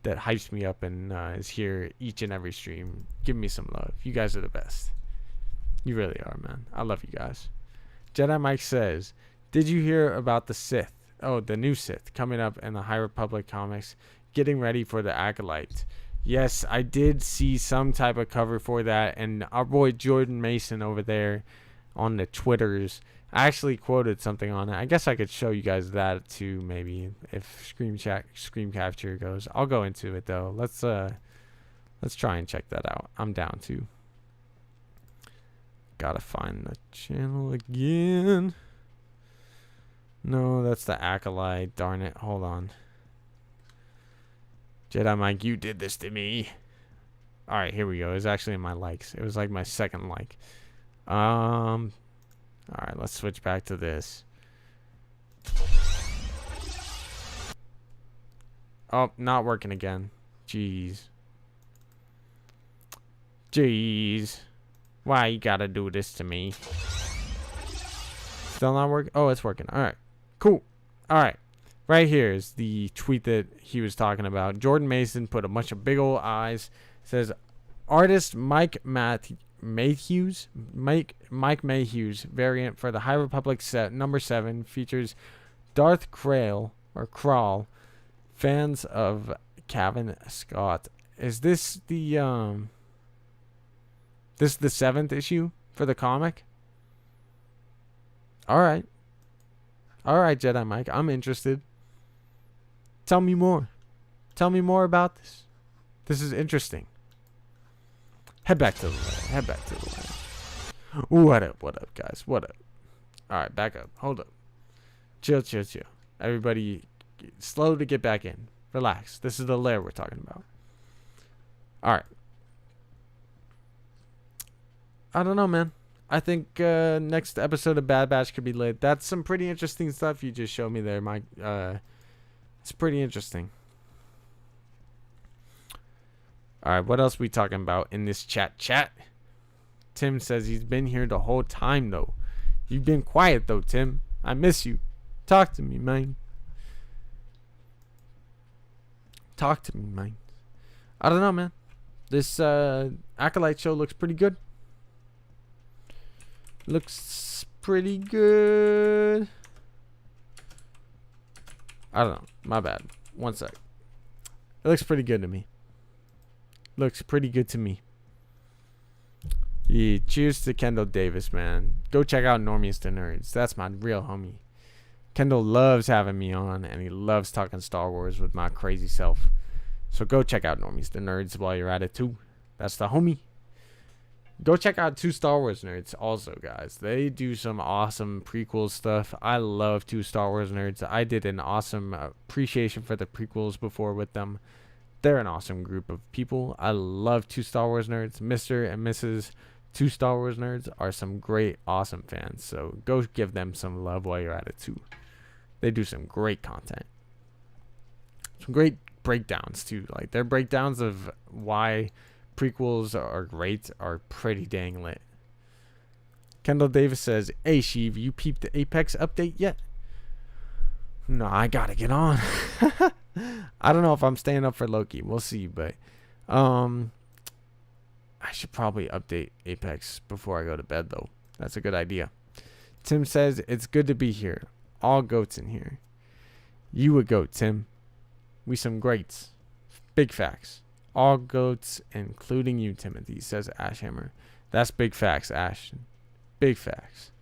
hypes me up and is here each and every stream. Give me some love. You guys are the best. You really are, man. I love you guys. Jedi Mike says, did you hear about the Sith? Oh, the new Sith coming up in the High Republic comics, getting ready for the Acolyte. Yes, I did see some type of cover for that, and our boy Jordan Mason over there on the Twitters actually quoted something on it. I guess I could show you guys that too, maybe if screen capture goes. I'll go into it though. Let's try and check that out. I'm down to. Gotta find the channel again. No, that's the Acolyte. Darn it. Hold on. Jedi Mike, you did this to me. Alright, here we go. It was actually in my likes. It was like my second like. Alright, let's switch back to this. Oh, not working again. Jeez. Jeez. Why you gotta do this to me? Still not working? Oh, it's working. Alright. Cool. Alright. Right here is the tweet that he was talking about. Jordan Mason put a bunch of big old eyes. Says, artist Mike Mayhew's variant for the High Republic set number 7 features Darth Krall or Crawl, fans of Kevin Scott. Is this the 7th issue for the comic? Alright, Jedi Mike, I'm interested. Tell me more. Tell me more about this. This is interesting. Head back to the Lair. What up, guys? What up? Alright, back up. Hold up. Chill. Everybody, slow to get back in. Relax. This is the Lair we're talking about. Alright. I don't know, man. I think next episode of Bad Batch could be lit. That's some pretty interesting stuff you just showed me there, Mike. It's pretty interesting. Alright, what else we talking about in this chat? Tim says he's been here the whole time, though. You've been quiet, though, Tim. I miss you. Talk to me, man. I don't know, man. This Acolyte show looks pretty good. I don't know. My bad. One sec. It looks pretty good to me. Yeah, cheers to Kendall Davis, man. Go check out Normies to Nerds. That's my real homie. Kendall loves having me on, and he loves talking Star Wars with my crazy self. So go check out Normies to Nerds while you're at it, too. That's the homie. Go check out Two Star Wars Nerds also, guys. They do some awesome prequel stuff. I love Two Star Wars Nerds. I did an awesome appreciation for the prequels before with them. They're an awesome group of people. I love Two Star Wars Nerds. Mr. and Mrs. Two Star Wars Nerds are some great, awesome fans. So go give them some love while you're at it too. They do some great content. Some great breakdowns too. Like their breakdowns of why prequels are great are pretty dang lit. Kendall Davis says, "Hey Sheiv, you peeped the Apex update yet?" No, I gotta get on. I don't know if I'm staying up for Loki. We'll see, but I should probably update Apex before I go to bed though. That's a good idea. Tim says, "It's good to be here. All goats in here." You a goat, Tim. We some greats. Big facts. All goats, including you, Timothy, says Ashhammer. That's big facts, Ash. Big facts.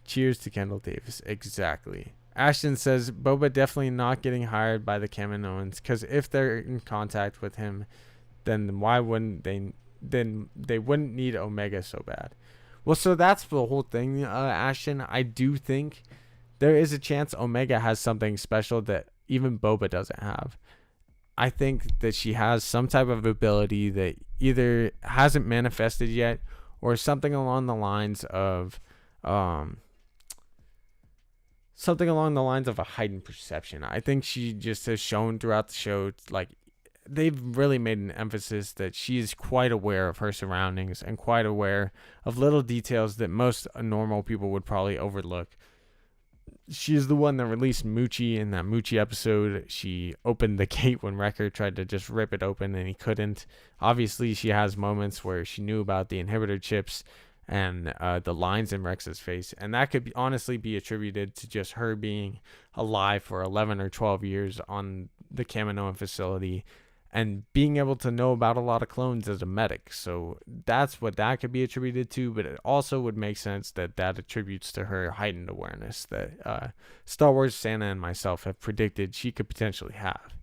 Cheers to Kendall Davis. Exactly. Ashton says Boba definitely not getting hired by the Kaminoans, because if they're in contact with him, then why wouldn't they? Then they wouldn't need Omega so bad. Well, so that's the whole thing, Ashton. I do think there is a chance Omega has something special that even Boba doesn't have. I think that she has some type of ability that either hasn't manifested yet, or something along the lines of a heightened perception. I think she just has shown throughout the show, like, they've really made an emphasis that she is quite aware of her surroundings and quite aware of little details that most normal people would probably overlook. She's the one that released Moochie in that Moochie episode. She opened the gate when Wrecker tried to just rip it open and he couldn't. Obviously, she has moments where she knew about the inhibitor chips and the lines in Rex's face. And that could honestly be attributed to just her being alive for 11 or 12 years on the Kaminoan facility and being able to know about a lot of clones as a medic. So that's what that could be attributed to, but it also would make sense that that attributes to her heightened awareness that Star Wars Santa and myself have predicted she could potentially have.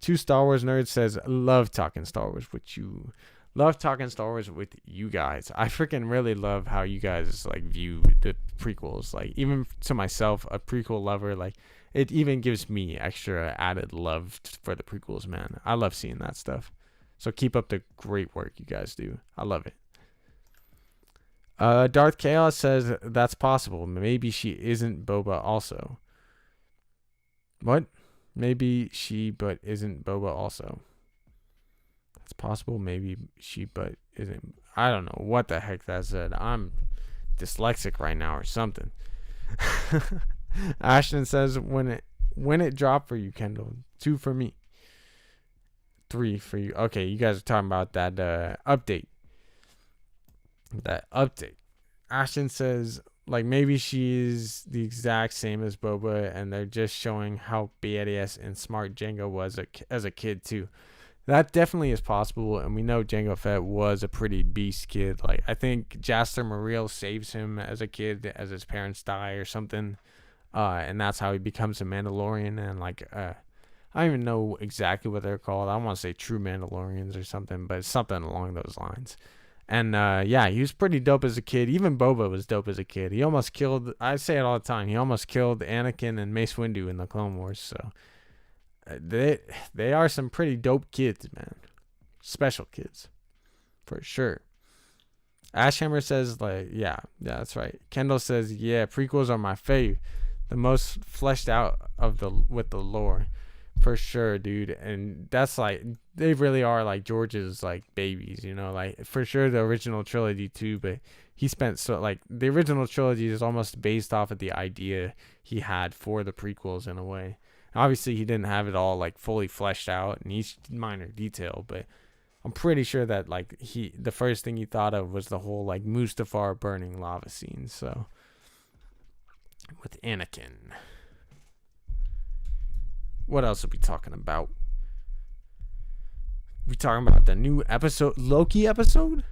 Two Star Wars Nerds says, "Love talking Star Wars with you." Love talking Star Wars with you guys. I freaking really love how you guys like view the prequels. Like, even to myself, a prequel lover, like, it even gives me extra added love for the prequels, man. I love seeing that stuff. So keep up the great work you guys do. I love it. Darth Chaos says that's possible. Maybe she isn't Boba also. What? Maybe she but isn't Boba also. That's possible. Maybe she but isn't. I don't know what the heck that said. I'm dyslexic right now or something. Ashton says, when it dropped for you, Kendall. 2 for me. 3 for you. Okay, you guys are talking about that update. That update. Ashton says, like, maybe she's the exact same as Boba, and they're just showing how badass and smart Jango was as a kid too. That definitely is possible, and we know Jango Fett was a pretty beast kid. Like, I think Jaster Muriel saves him as a kid as his parents die or something. And that's how he becomes a Mandalorian. And like, I don't even know exactly what they're called. I don't want to say true Mandalorians or something, but something along those lines. And yeah, he was pretty dope as a kid. Even Boba was dope as a kid. He almost killed, I say it all the time, he almost killed Anakin and Mace Windu in the Clone Wars. So they are some pretty dope kids, man. Special kids, for sure. Ashhammer says, like, yeah, that's right. Kendall says, yeah, prequels are my fave. The most fleshed out with the lore, for sure, dude. And that's like, they really are like George's like babies, you know, like for sure the original trilogy too. But he spent the original trilogy is almost based off of the idea he had for the prequels in a way. Obviously, he didn't have it all like fully fleshed out in each minor detail, but I'm pretty sure that like the first thing he thought of was the whole like Mustafar burning lava scene. So. With Anakin. What else are we talking about? We talking about the new episode, Loki episode?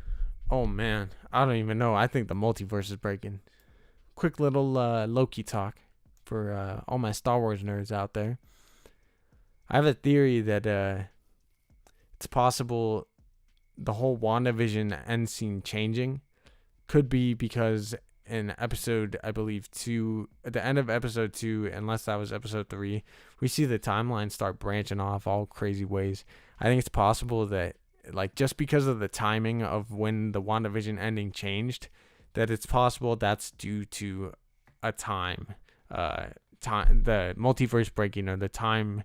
Oh man, I don't even know. I think the multiverse is breaking. Quick little Loki talk for all my Star Wars nerds out there. I have a theory that it's possible the whole WandaVision end scene changing could be because in episode, I believe, 2, at the end of episode 2, unless that was episode 3, we see the timeline start branching off all crazy ways. I think it's possible that, like, just because of the timing of when the WandaVision ending changed, that it's possible that's due to a time, the multiverse breaking, or the timeline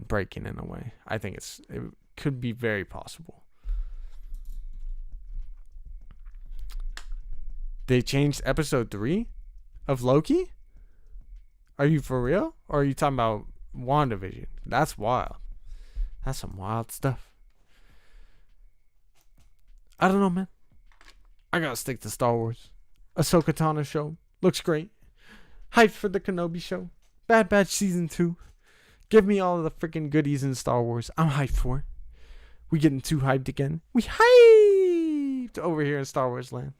breaking in a way. I think it could be very possible. They changed episode 3 of Loki? Are you for real? Or are you talking about WandaVision? That's wild. That's some wild stuff. I don't know, man. I gotta stick to Star Wars. Ahsoka Tano show. Looks great. Hyped for the Kenobi show. Bad Batch Season 2. Give me all of the freaking goodies in Star Wars. I'm hyped for it. We getting too hyped again. We hyped over here in Star Wars land.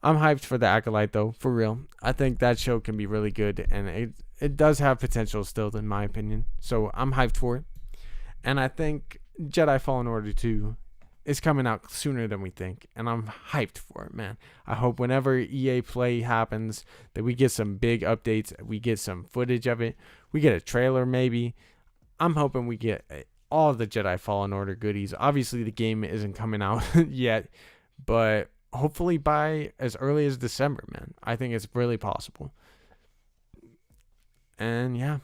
I'm hyped for the Acolyte, though, for real. I think that show can be really good, and it does have potential still, in my opinion. So I'm hyped for it. And I think Jedi Fallen Order 2 is coming out sooner than we think, and I'm hyped for it, man. I hope whenever EA Play happens that we get some big updates, we get some footage of it, we get a trailer maybe. I'm hoping we get all of the Jedi Fallen Order goodies. Obviously, the game isn't coming out yet, but hopefully by as early as December, man. I think it's really possible. And yeah,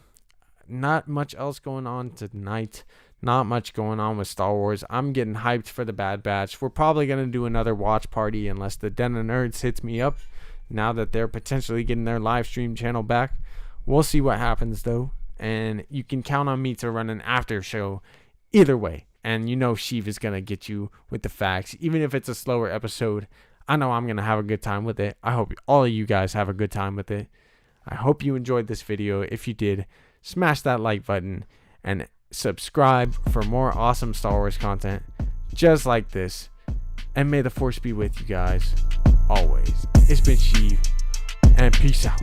not much else going on tonight. Not much going on with Star Wars. I'm getting hyped for the Bad Batch. We're probably going to do another watch party unless the Den of Nerds hits me up now that they're potentially getting their live stream channel back. We'll see what happens, though. And you can count on me to run an after show either way. And you know Sheiv is going to get you with the facts. Even if it's a slower episode, I know I'm going to have a good time with it. I hope all of you guys have a good time with it. I hope you enjoyed this video. If you did, smash that like button and subscribe for more awesome Star Wars content just like this. And may the Force be with you guys always. It's been Sheiv, and peace out.